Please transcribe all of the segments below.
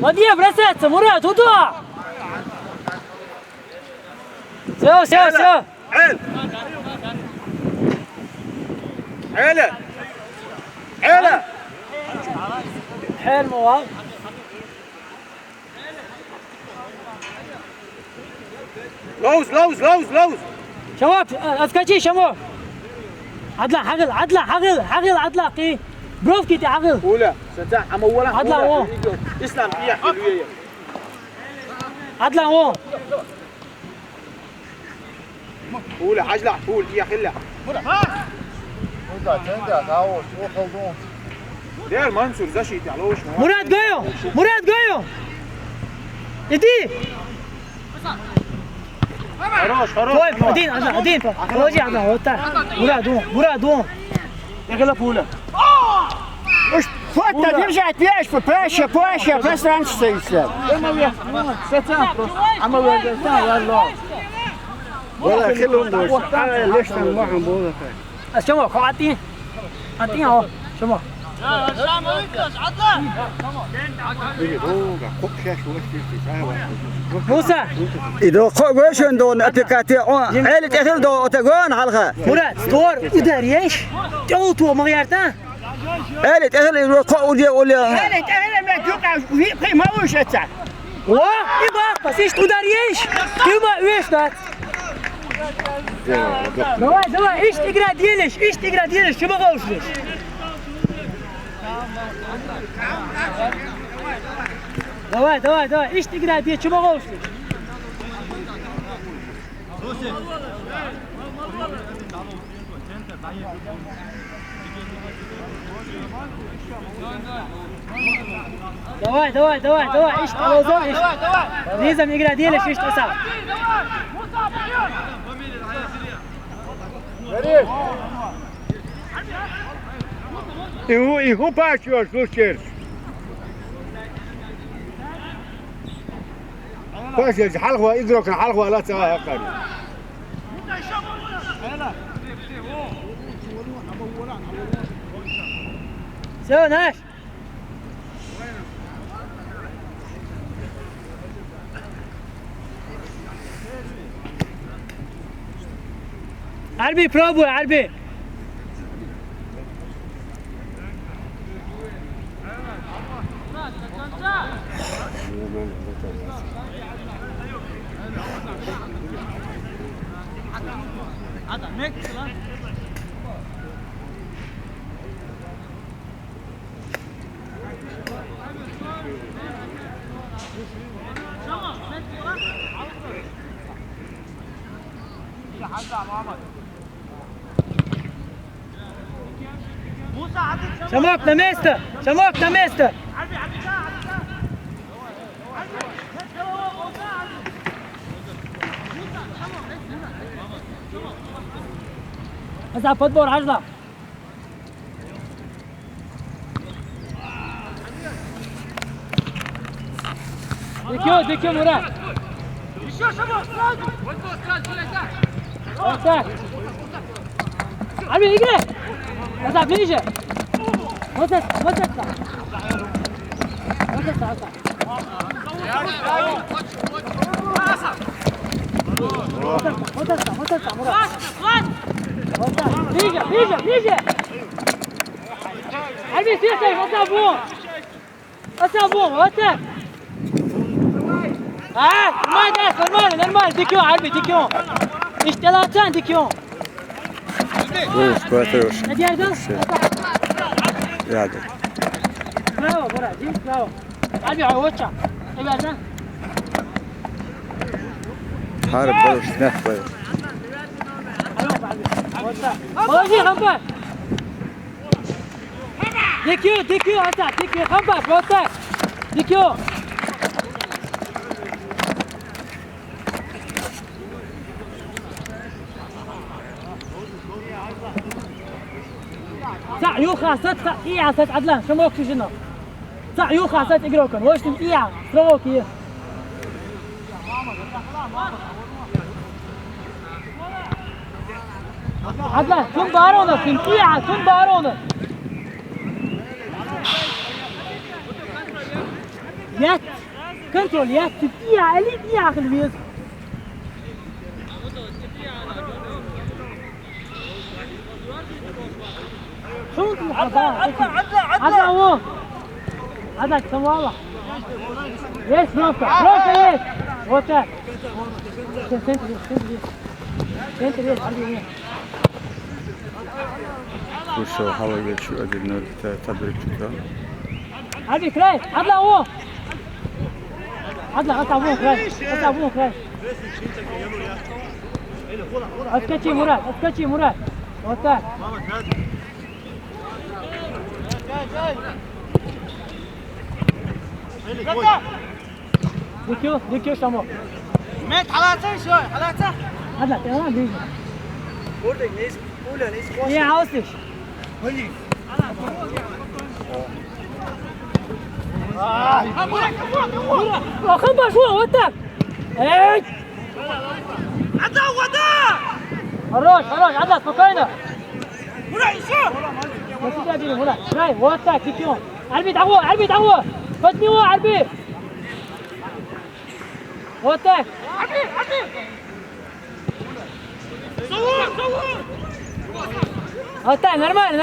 وديه براسات مراد وضوع سو سو سو عيل عيلة عيلة حيل موال لوز لوز لوز لوز شباب اسكتي شباب عدلا حقل عدلا حقل حقل عدلا قي بروف كيتي حقل ولا ستاع عم ولا عدلا هو اسلام فيها حلوية عدلا هو ولا عجلة فول فيها خلة دير منصور زشي تعلوش مراد جايو مراد جايو ادي خروش خروش طيب ادين عدلا ادين روجي عدلا وتا مراد هو مراد هو يغلب ولا فوتا ترجع تلاش باشا باشا بس انت سيسلم عم ولا خلهم دوش ليش تنمحهم بوضع شمو خو عطيه عطيه اهو شمو موسى إذا قويش عندون أتكاتي عيلة أهل دو أتقون حلقة مراد ستور وداريش توتو مغيرتان عيلة أهل إذا قوي ولا عيلة أهل ما توقع في ما وش أتسع وا يبقى بس ايش وداريش كيما ايش ده دوا ايش تقرا ديالش ايش تقرا ديالش شو بغاوش ليش دوا ايش تقرا ديال شو بغاوش ليش دوا ايش توزن ايش لازم يقرا ديالش ايش تصاب إيه باشوا شو شير باشا حلقة يدرك الحلقة لا تسويها قريب سو ناش عربي برافو عربي شموك نمسته شموك نمسته هسه فوتبول عجلة ديكيو مراد ديكيو شموك عمي يجري هسه بيجي وتسع بيجي عمي سيسي أسابون وتسع نورمال ديكيو عربي ديكيو اشتلاتان ديكيو كويس هدي هذا يا برافو برافو عربي عوضة ابعد حارب بلش نحفظ ماشي خمبات ديكيو هسه ديكيو خمبات وسط ديكيو صح يوخا ست إياه ست عدلان شو موك شنو صح يوخا ست إجروكن وش تم إياه سروكي عدلان تم بارونا تم إياه تم بارونا يات كنترول يات تديها علي ديها اخي البيض شو انت عدلا هو عدلك سم والله يس بروفا يس وتا سنتر يس عندي Bursa hava geçiyor Edirne tebrikler. عدي كرايس عدلا هو عدلا اتعبون كرايس اتعبون كرايس اسكتشي مراد وتا ديكيو شامو مات حالاتها شوي حالاتها هذا تمام بيجي بوردك نيس بولا نيس يا عاوزش ولي خبر شو وتك اي عدا ودا خلاص عدل سكينه ولا شو بس جايبين ولا راي وتك ديكيو عربي دعوه فتني هو عربي وتك عبي صور وتك نورمال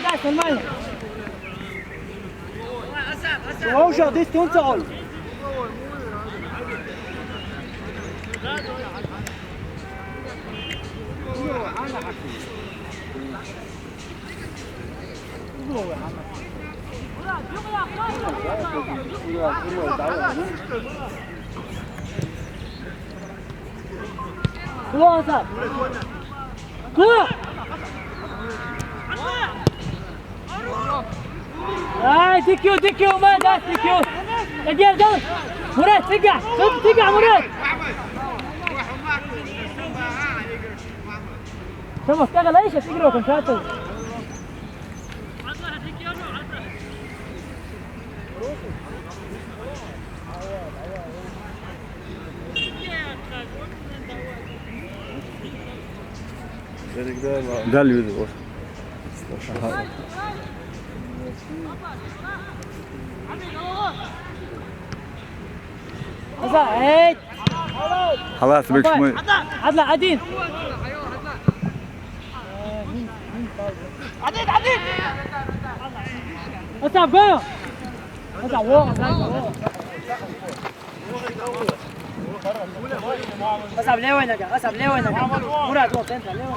داش نورمال Roger, this don't all. كلوزر كلو ديكيو ما داش ديكيو اجل جل مراد تقع مراد شوف اشتغل ايش تقرا كم شاطر ده اللي بيدور. هيك خلاص بيكمل. عدل عدين اصعب جاي اصعب اصعب ليه وينك مراد هو انت ليه